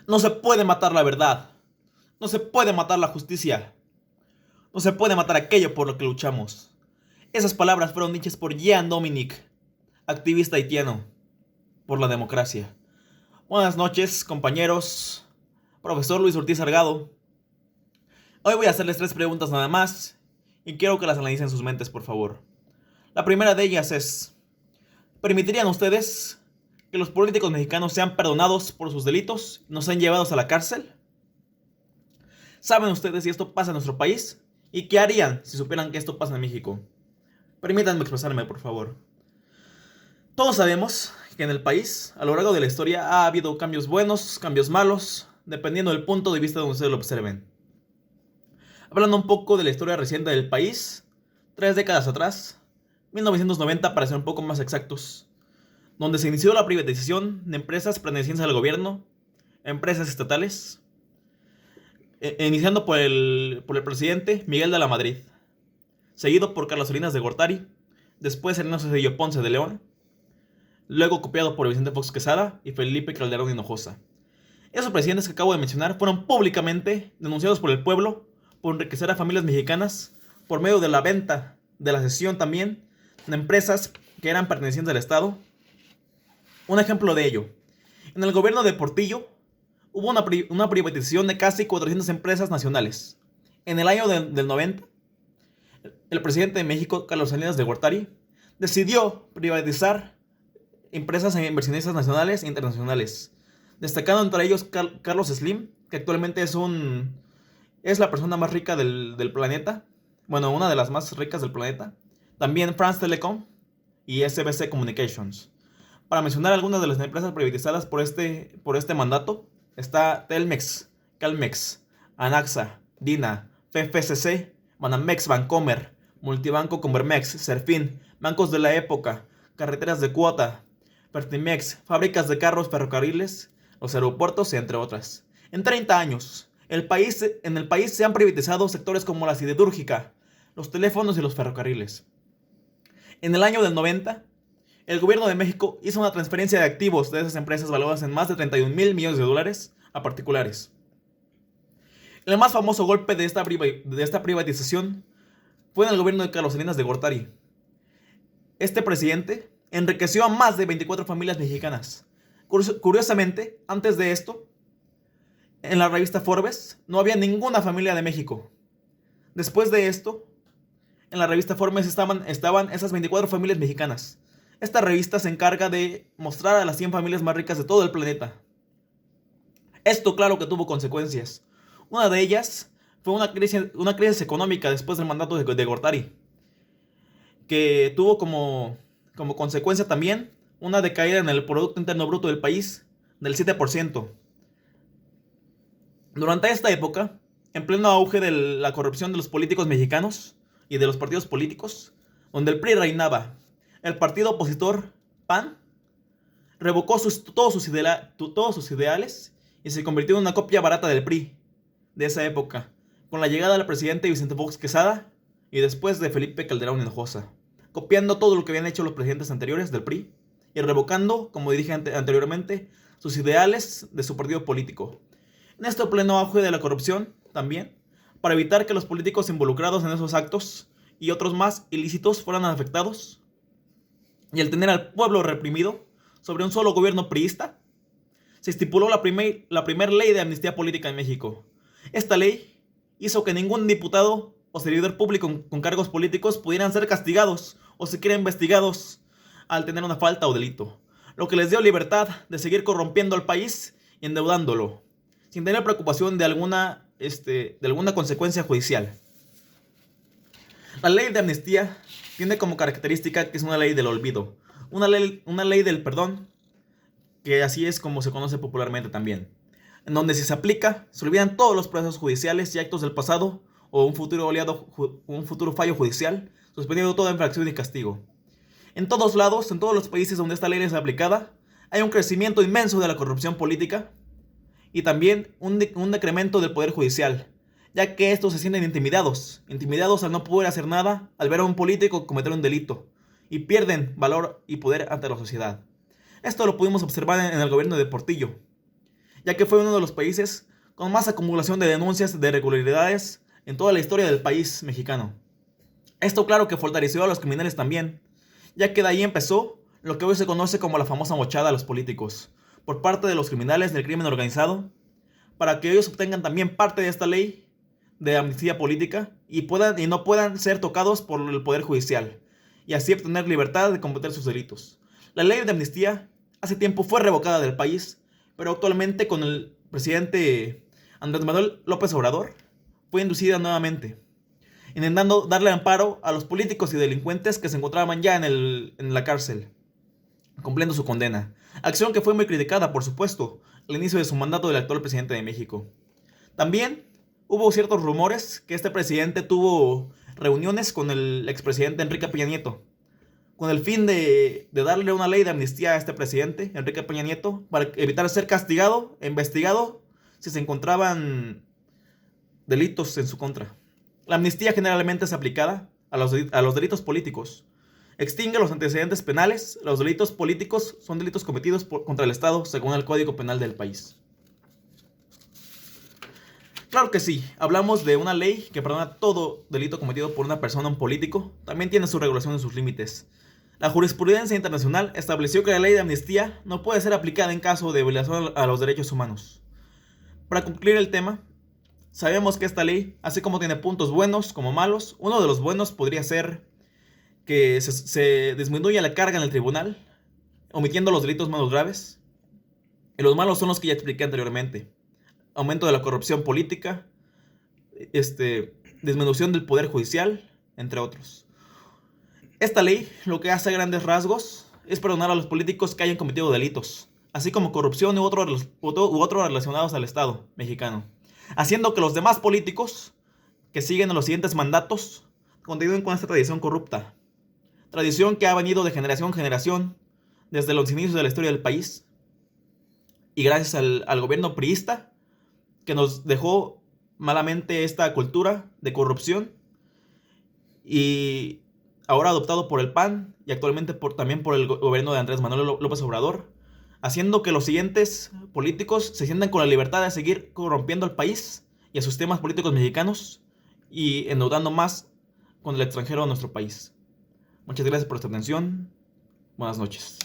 No se puede matar la verdad. No se puede matar la justicia. No se puede matar aquello por lo que luchamos. Esas palabras fueron dichas por Jean Dominic, activista haitiano por la democracia. Buenas noches, compañeros. Profesor Luis Ortiz Salgado. Hoy voy a hacerles 3 preguntas nada más y quiero que las analicen en sus mentes, por favor. La primera de ellas es: ¿permitirían ustedes que los políticos mexicanos sean perdonados por sus delitos y no sean llevados a la cárcel? ¿Saben ustedes si esto pasa en nuestro país? ¿Y qué harían si supieran que esto pasa en México? Permítanme expresarme, por favor. Todos sabemos que en el país, a lo largo de la historia, ha habido cambios buenos, cambios malos, dependiendo del punto de vista donde ustedes lo observen. Hablando un poco de la historia reciente del país, 3 décadas atrás, 1990 para ser un poco más exactos, donde se inició la privatización de empresas pertenecientes al gobierno, empresas estatales, iniciando por el presidente Miguel de la Madrid, seguido por Carlos Salinas de Gortari, después Ernesto Cedillo Ponce de León, luego copiado por Vicente Fox Quesada y Felipe Calderón Hinojosa. Esos presidentes que acabo de mencionar fueron públicamente denunciados por el pueblo por enriquecer a familias mexicanas por medio de la venta, de la cesión también, de empresas que eran pertenecientes al Estado. Un ejemplo de ello: en el gobierno de Portillo hubo una privatización de casi 400 empresas nacionales. En el año del 90, el presidente de México, Carlos Salinas de Gortari, decidió privatizar empresas e inversionistas nacionales e internacionales, destacando entre ellos Carlos Slim, que actualmente es la persona más rica del planeta, bueno, una de las más ricas del planeta, también France Telecom y SBC Communications. Para mencionar algunas de las empresas privatizadas por este mandato, está Telmex, Calmex, Anaxa, Dina, FFCC, Banamex, Bancomer, Multibanco, Convermex, Serfín, Bancos de la Época, Carreteras de Cuota, Fertimex, fábricas de carros, ferrocarriles, los aeropuertos, entre otras. En 30 años, en el país se han privatizado sectores como la siderúrgica, los teléfonos y los ferrocarriles. En el año del 90, el gobierno de México hizo una transferencia de activos de esas empresas valoradas en más de 31 mil millones de dólares a particulares. El más famoso golpe de esta privatización fue en el gobierno de Carlos Salinas de Gortari. Este presidente enriqueció a más de 24 familias mexicanas. Curiosamente, antes de esto, en la revista Forbes no había ninguna familia de México. Después de esto, en la revista Forbes estaban esas 24 familias mexicanas. Esta revista se encarga de mostrar a las 100 familias más ricas de todo el planeta. Esto claro que tuvo consecuencias. Una de ellas fue una crisis económica después del mandato de Gortari, que tuvo como consecuencia también una decaída en el Producto Interno Bruto del país del 7%. Durante esta época, en pleno auge de la corrupción de los políticos mexicanos y de los partidos políticos, donde el PRI reinaba, el partido opositor PAN revocó todos sus ideales y se convirtió en una copia barata del PRI de esa época, con la llegada del presidente Vicente Fox Quesada y después de Felipe Calderón Hinojosa, copiando todo lo que habían hecho los presidentes anteriores del PRI y revocando, como dije anteriormente, sus ideales de su partido político. En este pleno auge de la corrupción, también, para evitar que los políticos involucrados en esos actos y otros más ilícitos fueran afectados, y al tener al pueblo reprimido sobre un solo gobierno priista, se estipuló la primera ley de amnistía política en México. Esta ley hizo que ningún diputado o servidor público con cargos políticos pudieran ser castigados o siquiera investigados al tener una falta o delito, lo que les dio libertad de seguir corrompiendo al país y endeudándolo, sin tener preocupación de alguna consecuencia judicial. La ley de amnistía tiene como característica que es una ley del olvido, una ley del perdón, que así es como se conoce popularmente también, en donde si se aplica, se olvidan todos los procesos judiciales y actos del pasado o un futuro fallo judicial, suspendiendo toda infracción y castigo. En todos lados, en todos los países donde esta ley es aplicada, hay un crecimiento inmenso de la corrupción política y también un decremento del poder judicial, ya que estos se sienten intimidados al no poder hacer nada al ver a un político cometer un delito, y pierden valor y poder ante la sociedad. Esto lo pudimos observar en el gobierno de Portillo. ya que fue uno de los países con más acumulación de denuncias de irregularidades en toda la historia del país mexicano. Esto claro que fortaleció a los criminales también, ya que de ahí empezó lo que hoy se conoce como la famosa mochada a los políticos, por parte de los criminales del crimen organizado, para que ellos obtengan también parte de esta ley de amnistía política y no puedan ser tocados por el Poder Judicial, y así obtener libertad de cometer sus delitos. La ley de amnistía hace tiempo fue revocada del país, pero actualmente con el presidente Andrés Manuel López Obrador fue inducida nuevamente, intentando darle amparo a los políticos y delincuentes que se encontraban ya en la cárcel, cumpliendo su condena. Acción que fue muy criticada, por supuesto, al inicio de su mandato del actual presidente de México. También hubo ciertos rumores que este presidente tuvo reuniones con el expresidente Enrique Peña Nieto, con el fin de darle una ley de amnistía a este presidente, Enrique Peña Nieto, para evitar ser castigado e investigado si se encontraban delitos en su contra. La amnistía generalmente es aplicada a los delitos políticos. Extingue los antecedentes penales. Los delitos políticos son delitos cometidos contra el Estado según el Código Penal del país. Claro que sí, hablamos de una ley que perdona todo delito cometido por una persona o un político. También tiene su regulación y sus límites. La jurisprudencia internacional estableció que la ley de amnistía no puede ser aplicada en caso de violación a los derechos humanos. Para concluir el tema, sabemos que esta ley, así como tiene puntos buenos como malos, uno de los buenos podría ser que se disminuya la carga en el tribunal, omitiendo los delitos menos graves. Y los malos son los que ya expliqué anteriormente. Aumento de la corrupción política, disminución del poder judicial, entre otros. Esta ley lo que hace a grandes rasgos es perdonar a los políticos que hayan cometido delitos, así como corrupción u otros relacionados al Estado mexicano, haciendo que los demás políticos que siguen en los siguientes mandatos continúen con esta tradición corrupta. Tradición que ha venido de generación en generación desde los inicios de la historia del país, y gracias al gobierno priista que nos dejó malamente esta cultura de corrupción, y ahora adoptado por el PAN y actualmente también por el gobierno de Andrés Manuel López Obrador, haciendo que los siguientes políticos se sientan con la libertad de seguir corrompiendo al país y a sus sistemas políticos mexicanos y endeudando más con el extranjero de nuestro país. Muchas gracias por su atención. Buenas noches.